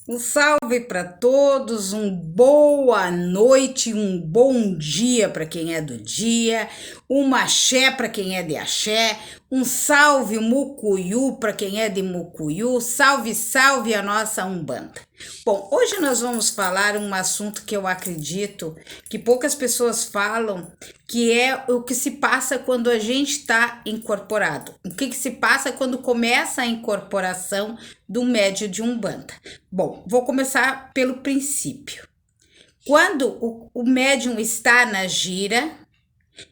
Um salve para todos, um boa noite, um bom dia para quem é do dia, um axé para quem é de axé, um salve mucuyu para quem é de mucuyu, salve, salve a nossa Umbanda. Bom, hoje nós vamos falar um assunto que eu acredito que poucas pessoas falam, que é o que se passa quando a gente está incorporado. O que se passa quando começa a incorporação do médio de Umbanda. Bom, vou começar pelo princípio. Quando o médium está na gira,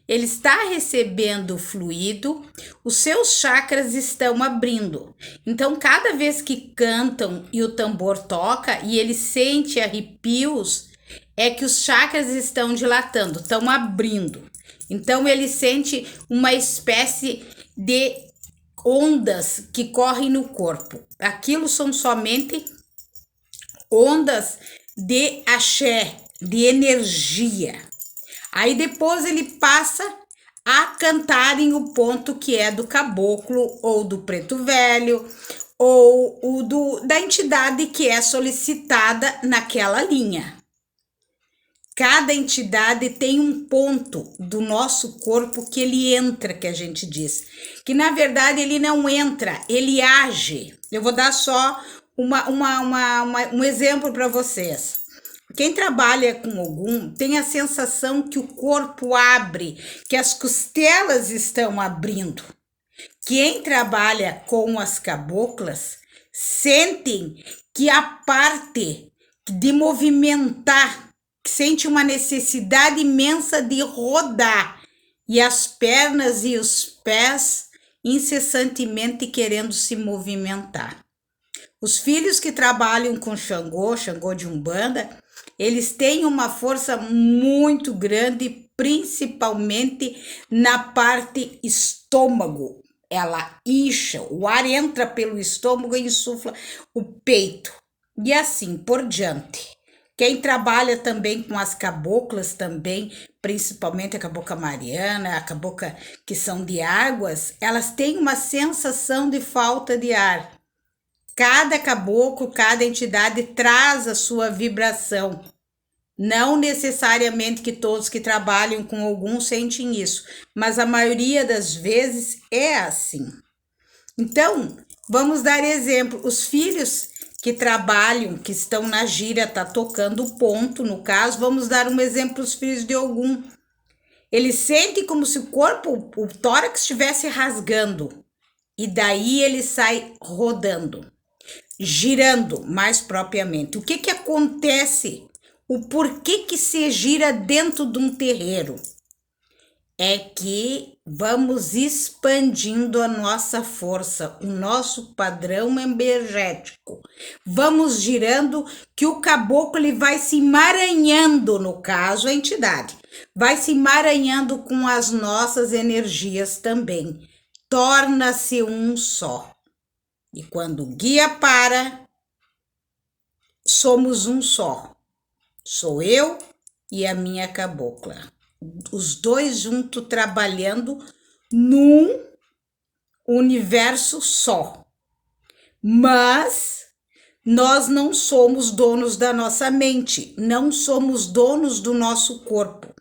ele está recebendo fluido, os seus chakras estão abrindo. Então, cada vez que cantam e o tambor toca e ele sente arrepios, é que os chakras estão dilatando, estão abrindo. Então, ele sente uma espécie de ondas que correm no corpo. Aquilo são somente ondas de axé, de energia. Aí depois ele passa a cantar em o ponto que é do caboclo ou do preto velho ou da entidade que é solicitada naquela linha. Cada entidade tem um ponto do nosso corpo que ele entra, que a gente diz. Que na verdade ele não entra, ele age. Eu vou dar só um exemplo para vocês. Quem trabalha com Ogum tem a sensação que o corpo abre, que as costelas estão abrindo. Quem trabalha com as caboclas sentem que a parte de movimentar, sente uma necessidade imensa de rodar e as pernas e os pés incessantemente querendo se movimentar. Os filhos que trabalham com Xangô, Xangô de Umbanda, eles têm uma força muito grande, principalmente na parte estômago. Ela incha, o ar entra pelo estômago e insufla o peito. E assim por diante. Quem trabalha também com as caboclas também, principalmente a cabocla mariana, a cabocla que são de águas, elas têm uma sensação de falta de ar. Cada caboclo, cada entidade traz a sua vibração. Não necessariamente que todos que trabalham com algum sentem isso, mas a maioria das vezes é assim. Então, vamos dar exemplo. Os filhos que trabalham, que estão na gira, tá tocando ponto, no caso, vamos dar um exemplo, os filhos de Ogum. Eles sentem como se o corpo, o tórax estivesse rasgando, e daí ele sai rodando, girando mais propriamente. O que acontece? O porquê que se gira dentro de um terreiro? É que vamos expandindo a nossa força, o nosso padrão energético. Vamos girando que o caboclo ele vai se emaranhando, no caso a entidade, vai se emaranhando com as nossas energias também. Torna-se um só. E quando o guia para, somos um só. Sou eu e a minha cabocla. Os dois juntos trabalhando num universo só. Mas nós não somos donos da nossa mente, não somos donos do nosso corpo.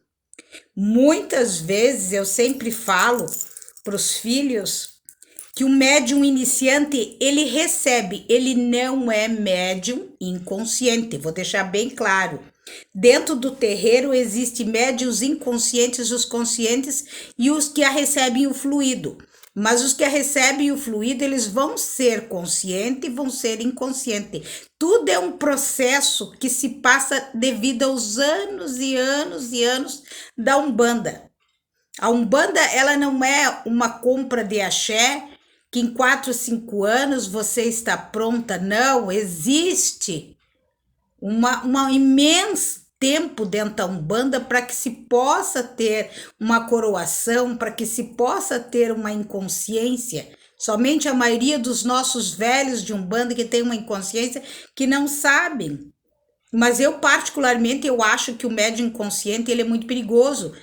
Muitas vezes eu sempre falo para os filhos que o médium iniciante, ele recebe, ele não é médium inconsciente, vou deixar bem claro. Dentro do terreiro existem médiuns inconscientes, os conscientes e os que recebem o fluido. Mas os que recebem o fluido, eles vão ser conscientes e vão ser inconscientes. Tudo é um processo que se passa devido aos anos e anos e anos da Umbanda. A Umbanda, ela não é uma compra de axé, que em 4 ou 5 anos você está pronta. Não, existe uma imenso tempo dentro da Umbanda para que se possa ter uma coroação, para que se possa ter uma inconsciência. Somente a maioria dos nossos velhos de Umbanda que tem uma inconsciência que não sabem. Mas eu particularmente eu acho que o médium inconsciente ele é muito perigoso.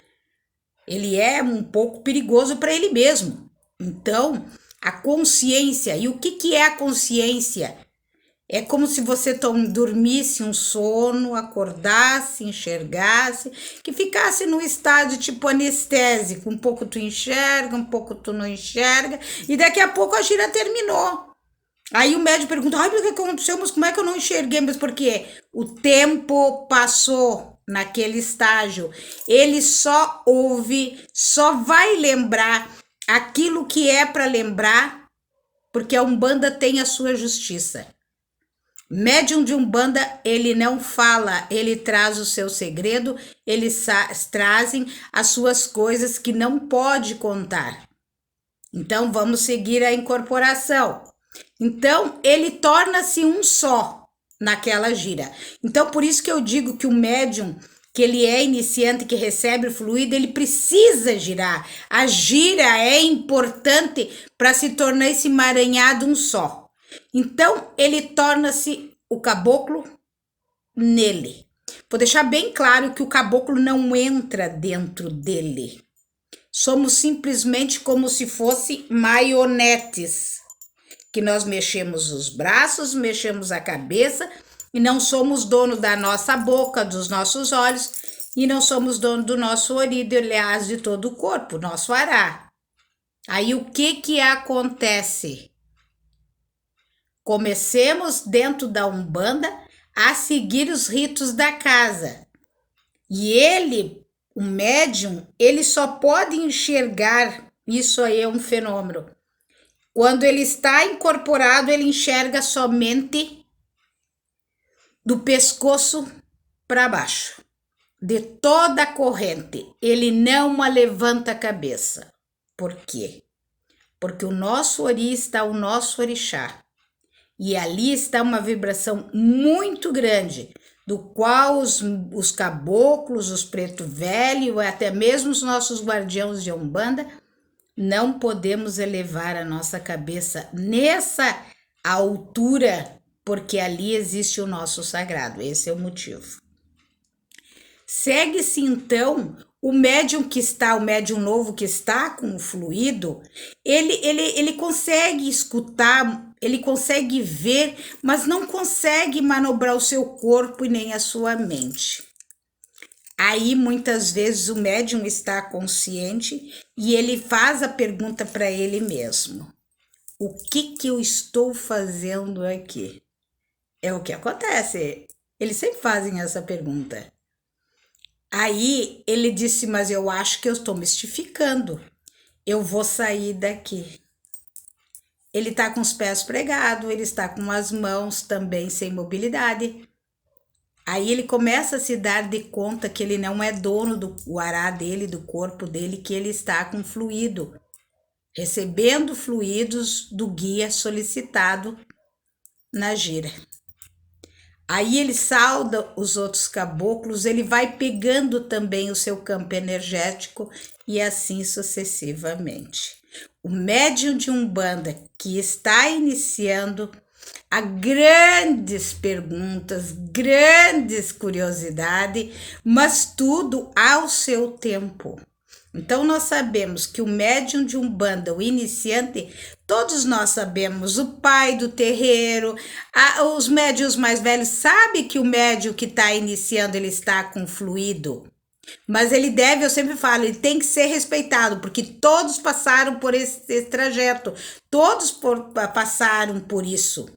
Ele é um pouco perigoso para ele mesmo. Então, a consciência, e o que é a consciência? É como se você dormisse um sono, acordasse, enxergasse, que ficasse num estado tipo anestésico. Um pouco tu enxerga, um pouco tu não enxerga, e daqui a pouco a gira terminou. Aí o médico pergunta, ai, o que aconteceu? Mas como é que eu não enxerguei? Mas por quê? O tempo passou naquele estágio. Ele só ouve, só vai lembrar aquilo que é para lembrar, porque a Umbanda tem a sua justiça. Médium de Umbanda, ele não fala, ele traz o seu segredo, eles trazem as suas coisas que não pode contar. Então, vamos seguir a incorporação. Então, ele torna-se um só naquela gira. Então, por isso que eu digo que o médium, que ele é iniciante, que recebe o fluido, ele precisa girar. A gira é importante para se tornar esse emaranhado um só. Então, ele torna-se o caboclo nele. Vou deixar bem claro que o caboclo não entra dentro dele. Somos simplesmente como se fossem maionetes, que nós mexemos os braços, mexemos a cabeça, e não somos dono da nossa boca, dos nossos olhos, e não somos dono do nosso ouvido, aliás, de todo o corpo, nosso ará. Aí o que acontece? Comecemos dentro da Umbanda a seguir os ritos da casa. E ele, o médium, ele só pode enxergar, isso aí é um fenômeno. Quando ele está incorporado, ele enxerga somente do pescoço para baixo, de toda a corrente. Ele não levanta a cabeça. Por quê? Porque o nosso ori está o nosso orixá. E ali está uma vibração muito grande, do qual os caboclos, os preto velho, até mesmo os nossos guardiões de Umbanda, não podemos elevar a nossa cabeça nessa altura, porque ali existe o nosso sagrado. Esse é o motivo. Segue-se então o médium novo que está com o fluido, ele consegue escutar, ele consegue ver, mas não consegue manobrar o seu corpo e nem a sua mente. Aí, muitas vezes, o médium está consciente e ele faz a pergunta para ele mesmo. O que eu estou fazendo aqui? É o que acontece. Eles sempre fazem essa pergunta. Aí, ele disse, mas eu acho que eu estou mistificando. Eu vou sair daqui. Ele está com os pés pregados, ele está com as mãos também sem mobilidade. Aí ele começa a se dar de conta que ele não é dono do ará dele, do corpo dele, que ele está com fluido, recebendo fluidos do guia solicitado na gira. Aí ele sauda os outros caboclos, ele vai pegando também o seu campo energético e assim sucessivamente. O médium de Umbanda que está iniciando, há grandes perguntas, grandes curiosidades, mas tudo ao seu tempo. Então, nós sabemos que o médium de Umbanda, o iniciante, todos nós sabemos, o pai do terreiro, os médiuns mais velhos sabem que o médium que está iniciando, ele está com fluido. Mas ele deve, eu sempre falo, ele tem que ser respeitado, porque todos passaram por esse trajeto, todos passaram por isso.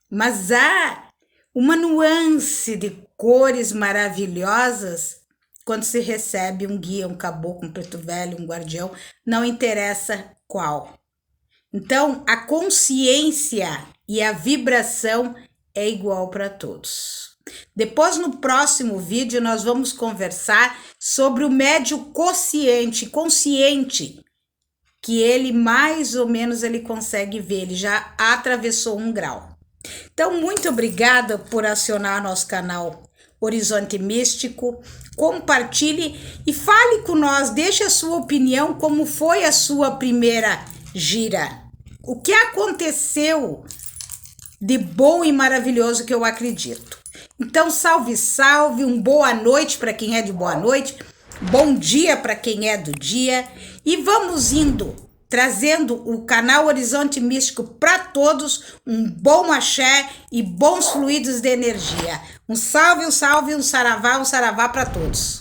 Mas há uma nuance de cores maravilhosas quando se recebe um guia, um caboclo, um preto velho, um guardião, não interessa qual. Então, a consciência e a vibração é igual para todos. Depois, no próximo vídeo, nós vamos conversar sobre o médium consciente, que ele mais ou menos ele consegue ver, ele já atravessou 1 grau. Então, muito obrigada por acionar nosso canal Horizonte Místico, compartilhe e fale com nós, deixe a sua opinião, como foi a sua primeira gira. O que aconteceu de bom e maravilhoso que eu acredito. Então, salve, salve, boa noite para quem é de boa noite, bom dia para quem é do dia, e vamos indo trazendo o canal Horizonte Místico para todos, um bom axé e bons fluidos de energia. Um salve, um saravá para todos.